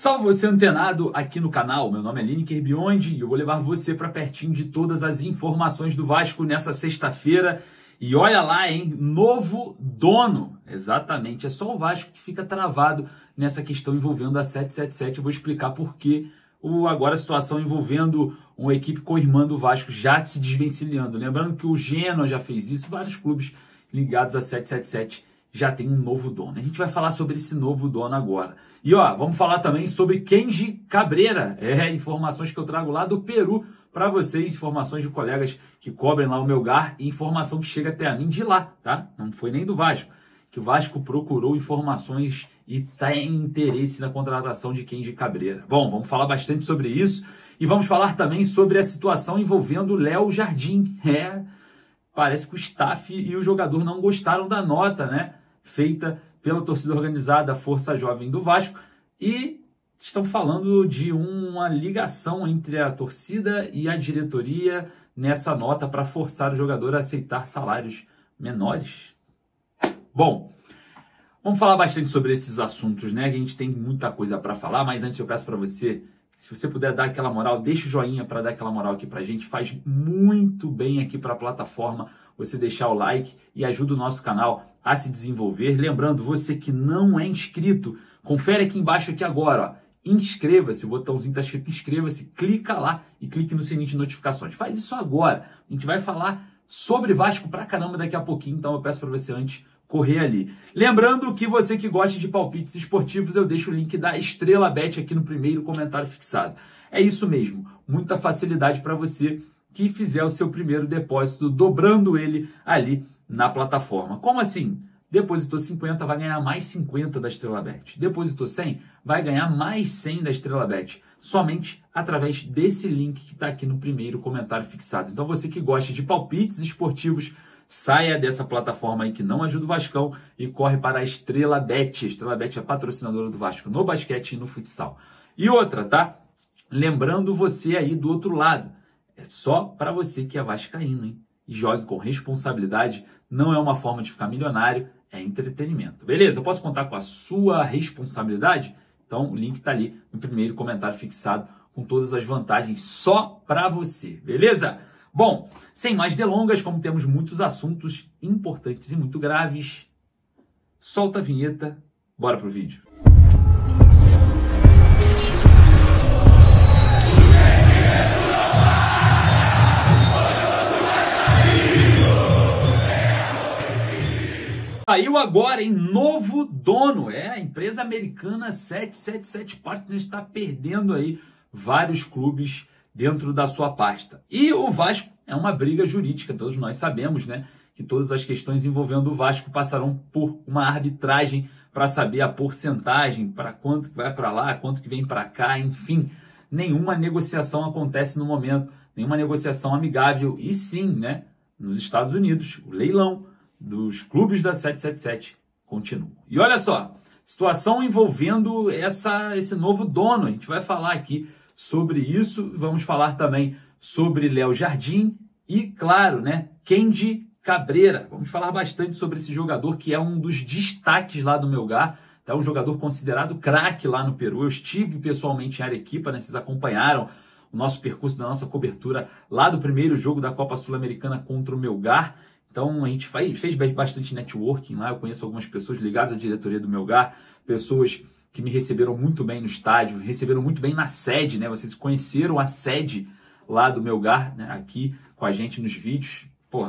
Salve você antenado aqui no canal, meu nome é Lineker Biondi e eu vou levar você para pertinho de todas as informações do Vasco nessa sexta-feira. E olha lá, hein, novo dono, exatamente, é só o Vasco que fica travado nessa questão envolvendo a 777, eu vou explicar por quê. Agora a situação envolvendo uma equipe co-irmã do Vasco já se desvencilhando. Lembrando que o Genoa já fez isso, vários clubes ligados a 777 já tem um novo dono. A gente vai falar sobre esse novo dono agora. E ó, vamos falar também sobre Kenji Cabreira. Informações que eu trago lá do Peru para vocês, informações de colegas que cobrem lá o Melgar e informação que chega até a mim de lá, tá? Não foi nem do Vasco. Que o Vasco procurou informações e tem interesse na contratação de Kenji Cabreira. Bom, vamos falar bastante sobre isso e vamos falar também sobre a situação envolvendo o Léo Jardim. Parece que o staff e o jogador não gostaram da nota, né, feita pela torcida organizada Força Jovem do Vasco e estão falando de uma ligação entre a torcida e a diretoria nessa nota para forçar o jogador a aceitar salários menores. Bom, vamos falar bastante sobre esses assuntos, né? A gente tem muita coisa para falar, mas antes eu peço para você, se você puder dar aquela moral, deixa o joinha para dar aquela moral aqui pra gente, faz muito bem aqui para a plataforma você deixar o like e ajuda o nosso canal a se desenvolver. Lembrando, você que não é inscrito, confere aqui embaixo aqui agora, ó. Inscreva-se, o botãozinho está escrito inscreva-se, clica lá e clique no sininho de notificações. Faz isso agora. A gente vai falar sobre Vasco pra caramba daqui a pouquinho, então eu peço para você antes correr ali. Lembrando que você que gosta de palpites esportivos, eu deixo o link da Estrela Bet aqui no primeiro comentário fixado. É isso mesmo, muita facilidade para você que fizer o seu primeiro depósito, dobrando ele ali na plataforma. Como assim? Depositou 50, vai ganhar mais 50 da Estrela Bet. Depositou 100, vai ganhar mais 100 da Estrela Bet. Somente através desse link que está aqui no primeiro comentário fixado. Então você que gosta de palpites esportivos, saia dessa plataforma aí que não ajuda o Vascão e corre para a Estrela Bet. A Estrela Bet é patrocinadora do Vasco no basquete e no futsal. E outra, tá? Lembrando você aí do outro lado, é só para você que é vascaíno, hein? E jogue com responsabilidade, não é uma forma de ficar milionário, é entretenimento. Beleza? Eu posso contar com a sua responsabilidade? Então o link está ali no primeiro comentário fixado com todas as vantagens só para você. Beleza? Bom, sem mais delongas, como temos muitos assuntos importantes e muito graves, solta a vinheta, bora pro vídeo. Saiu agora em novo dono, a empresa americana 777 Partners está perdendo aí vários clubes dentro da sua pasta. E o Vasco é uma briga jurídica, todos nós sabemos, né, que todas as questões envolvendo o Vasco passarão por uma arbitragem para saber a porcentagem, para quanto que vai para lá, quanto que vem para cá, enfim. Nenhuma negociação acontece no momento, nenhuma negociação amigável. E sim, né, nos Estados Unidos, o leilão dos clubes da 777 continua. E olha só, situação envolvendo esse novo dono, a gente vai falar aqui sobre isso, vamos falar também sobre Léo Jardim e, claro, né, Kenji Cabreira. Vamos falar bastante sobre esse jogador que é um dos destaques lá do Melgar, é um jogador considerado craque lá no Peru. Eu estive pessoalmente em Arequipa, né, vocês acompanharam o nosso percurso da nossa cobertura lá do primeiro jogo da Copa Sul-Americana contra o Melgar. Então a gente fez bastante networking lá, eu conheço algumas pessoas ligadas à diretoria do Melgar, pessoas que me receberam muito bem no estádio, receberam muito bem na sede, né? Vocês conheceram a sede lá do Melgar, né? Aqui com a gente nos vídeos. Pô,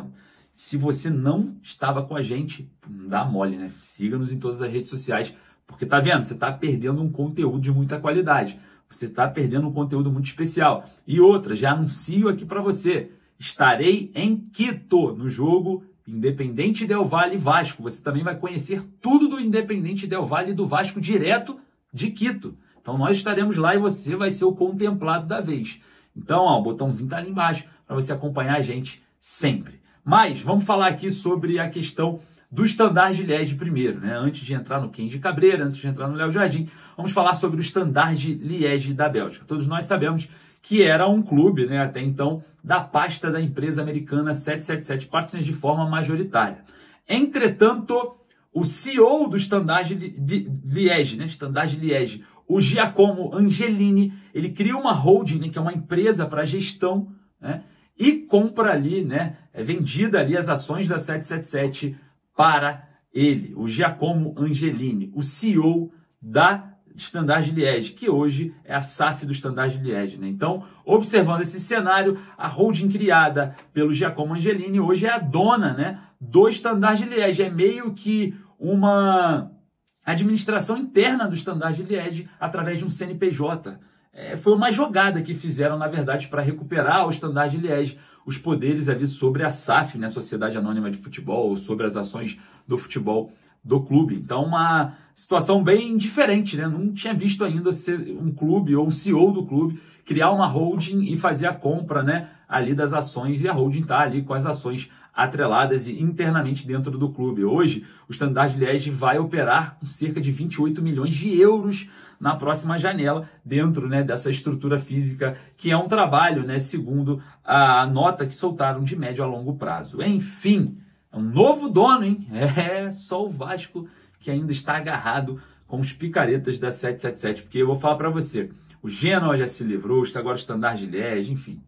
se você não estava com a gente, não dá mole, né? Siga-nos em todas as redes sociais, porque tá vendo? Você tá perdendo um conteúdo de muita qualidade, você tá perdendo um conteúdo muito especial. E outra, já anuncio aqui para você, estarei em Quito, no jogo Independente Del Valle Vasco. Você também vai conhecer tudo do Independente Del Valle e do Vasco direto de Quito. Então nós estaremos lá e você vai ser o contemplado da vez. Então, ó, o botãozinho está ali embaixo para você acompanhar a gente sempre. Mas vamos falar aqui sobre a questão do Standard de Liège primeiro, né? Antes de entrar no Kenji Cabreira, antes de entrar no Léo Jardim, vamos falar sobre o Standard de Liège da Bélgica. Todos nós sabemos que era um clube, né, até então, da pasta da empresa americana 777 Partners de forma majoritária. Entretanto, o CEO do Standard de Liège, né, Standard de Liège, o Giacomo Angelini, ele cria uma holding, né, que é uma empresa para gestão, né, e compra ali, né, é vendida ali as ações da 777 para ele, o Giacomo Angelini, o CEO da Standard Liège, que hoje é a SAF do Standard Liège, né? Então, observando esse cenário, a holding criada pelo Giacomo Angelini hoje é a dona, né, do Standard Liège. É meio que uma administração interna do Standard Liège através de um CNPJ. Foi uma jogada que fizeram, na verdade, para recuperar ao Standard Liège os poderes ali sobre a SAF, né, Sociedade Anônima de Futebol, sobre as ações do futebol do clube. Então, uma situação bem diferente, né? Não tinha visto ainda um clube ou um CEO do clube criar uma holding e fazer a compra, né, ali das ações, e a holding está ali com as ações atreladas e internamente dentro do clube. Hoje, o Standard Liège vai operar com cerca de 28 milhões de euros na próxima janela, dentro, né, dessa estrutura física, que é um trabalho, né, segundo a nota que soltaram, de médio a longo prazo. Enfim, é um novo dono, hein? É só o Vasco que ainda está agarrado com os picaretas da 777, porque eu vou falar para você, o Genoa já se livrou, está agora o Standard Liège, enfim,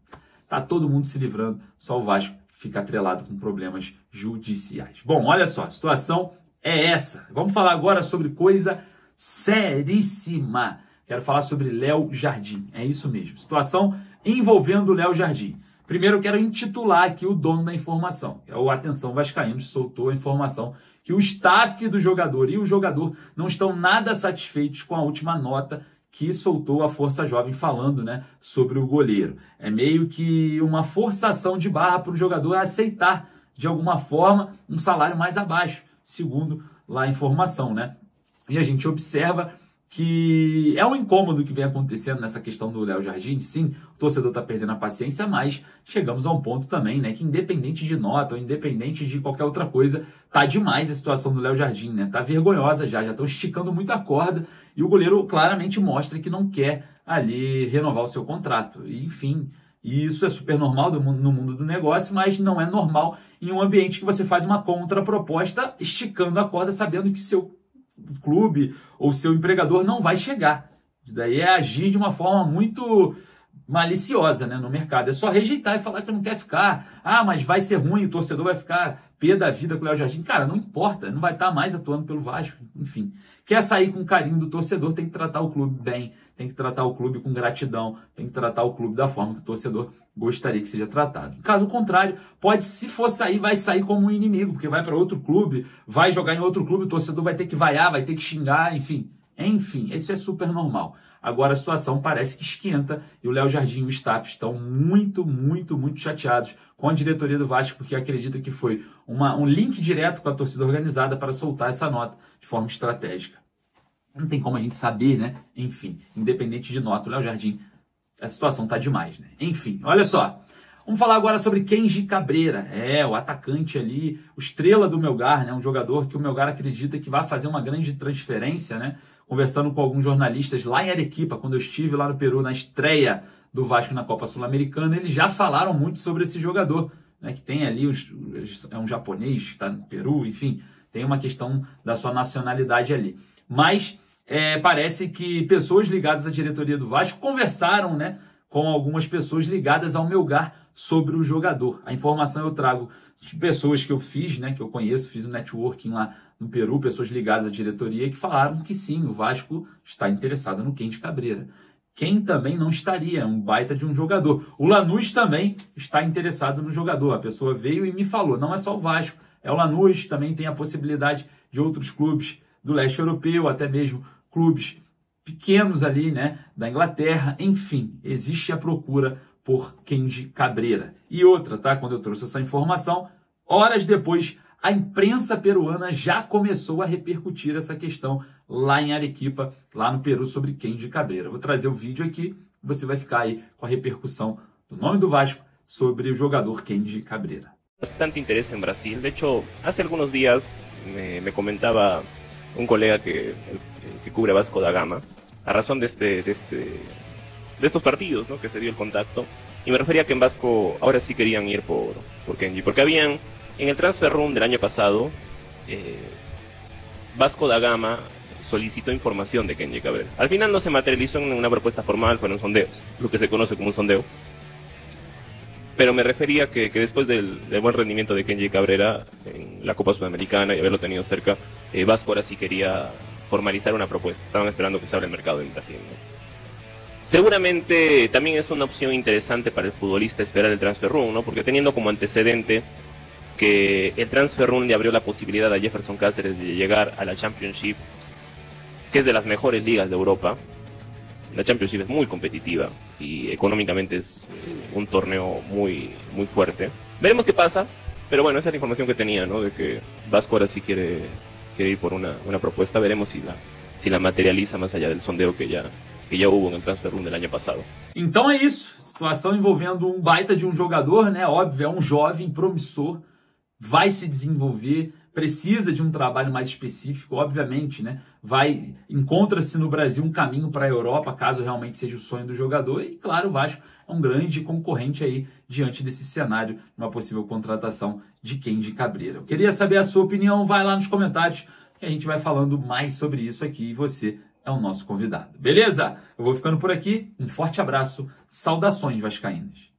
tá todo mundo se livrando, só o Vasco fica atrelado com problemas judiciais. Bom, olha só, a situação é essa. Vamos falar agora sobre coisa seríssima. Quero falar sobre Léo Jardim. É isso mesmo. Situação envolvendo o Léo Jardim. Primeiro, eu quero intitular aqui o dono da informação. É o Atenção Vascaínos, soltou a informação que o staff do jogador e o jogador não estão nada satisfeitos com a última nota que soltou a Força Jovem falando, né, sobre o goleiro. É meio que uma forçação de barra para o jogador aceitar, de alguma forma, um salário mais abaixo, segundo lá a informação, né? E a gente observa que é um incômodo que vem acontecendo nessa questão do Léo Jardim. Sim, o torcedor está perdendo a paciência, mas chegamos a um ponto também, né, que independente de nota ou independente de qualquer outra coisa, tá demais a situação do Léo Jardim, né? Tá vergonhosa já estão esticando muito a corda e o goleiro claramente mostra que não quer ali renovar o seu contrato. E, enfim, isso é super normal no mundo do negócio, mas não é normal em um ambiente que você faz uma contraproposta esticando a corda sabendo que seu clube ou seu empregador não vai chegar. Isso daí é agir de uma forma muito maliciosa, né, no mercado. É só rejeitar e falar que não quer ficar. Ah, mas vai ser ruim, o torcedor vai ficar pé da vida com o Léo Jardim. Cara, não importa, não vai estar mais atuando pelo Vasco. Enfim, quer sair com carinho do torcedor, tem que tratar o clube bem, tem que tratar o clube com gratidão, tem que tratar o clube da forma que o torcedor gostaria que seja tratado. Caso contrário, pode, se for sair, vai sair como um inimigo, porque vai para outro clube, vai jogar em outro clube, o torcedor vai ter que vaiar, vai ter que xingar, enfim, isso é super normal. Agora a situação parece que esquenta e o Léo Jardim e o staff estão muito chateados com a diretoria do Vasco, porque acredita que foi um link direto com a torcida organizada para soltar essa nota de forma estratégica. Não tem como a gente saber, né? Enfim, independente de nota, o Léo Jardim, a situação tá demais, né? Enfim, olha só. Vamos falar agora sobre Kenji Cabreira. O atacante ali, o estrela do Melgar, né? Um jogador que o Melgar acredita que vai fazer uma grande transferência, né? Conversando com alguns jornalistas lá em Arequipa, quando eu estive lá no Peru na estreia do Vasco na Copa Sul-Americana, eles já falaram muito sobre esse jogador, né? Que tem ali, é um japonês que está no Peru, enfim, tem uma questão da sua nacionalidade ali. Mas parece que pessoas ligadas à diretoria do Vasco conversaram, né, com algumas pessoas ligadas ao Melgar sobre o jogador. A informação eu trago de pessoas que eu fiz, né, que eu conheço, fiz um networking lá no Peru, pessoas ligadas à diretoria que falaram que sim, o Vasco está interessado no Kenji Cabreira. Quem também não estaria, um baita de um jogador. O Lanús também está interessado no jogador. A pessoa veio e me falou, não é só o Vasco, é o Lanús, também tem a possibilidade de outros clubes do leste europeu, até mesmo clubes pequenos ali, né, da Inglaterra. Enfim, existe a procura por Kenji Cabreira. E outra, tá? Quando eu trouxe essa informação, horas depois, a imprensa peruana já começou a repercutir essa questão lá em Arequipa, lá no Peru, sobre Kenji Cabreira. Vou trazer o vídeo aqui, você vai ficar aí com a repercussão do nome do Vasco sobre o jogador Kenji Cabreira. Bastante interés en Brasil. De hecho, hace algunos días me comentaba un colega que cubre Vasco da Gama, a razón de estos partidos, ¿no?, que se dio el contacto, y me refería que en Vasco ahora sí querían ir por Kenji, porque habían, en el transfer room del año pasado, Vasco da Gama solicitó información de Kenji Cabrera. Al final no se materializó en una propuesta formal, fue un sondeo, lo que se conoce como un sondeo. Pero me refería que después del buen rendimiento de Kenji Cabrera en la Copa Sudamericana y haberlo tenido cerca, Vasco ahora sí quería formalizar una propuesta. Estaban esperando que se abra el mercado en Brasil, ¿no? Seguramente también es una opción interesante para el futbolista esperar el transfer room, ¿no? Porque teniendo como antecedente que el transfer room le abrió la posibilidad a Jefferson Cáceres de llegar a la Championship, que es de las mejores ligas de Europa. La Championship es muy competitiva y económicamente es un torneo muy fuerte. Veremos qué pasa, pero bueno, esa es la información que tenía, ¿no? De que Vasco ahora sí quiere ir por una propuesta. Veremos si la materializa más allá del sondeo que ya hubo en el transfer room del año pasado. Então é isso, situação envolvendo baita de jogador, né? Óbvio, é jovem, promissor, vai se desenvolver, precisa de trabalho mais específico, obviamente, né? Encontra-se no Brasil caminho para a Europa, caso realmente seja o sonho do jogador, e claro, o Vasco é grande concorrente aí diante desse cenário, uma possível contratação de Kenji Cabrera. Eu queria saber a sua opinião, vai lá nos comentários, que a gente vai falando mais sobre isso aqui, e você é o nosso convidado. Beleza? Eu vou ficando por aqui, um forte abraço, saudações vascaínas.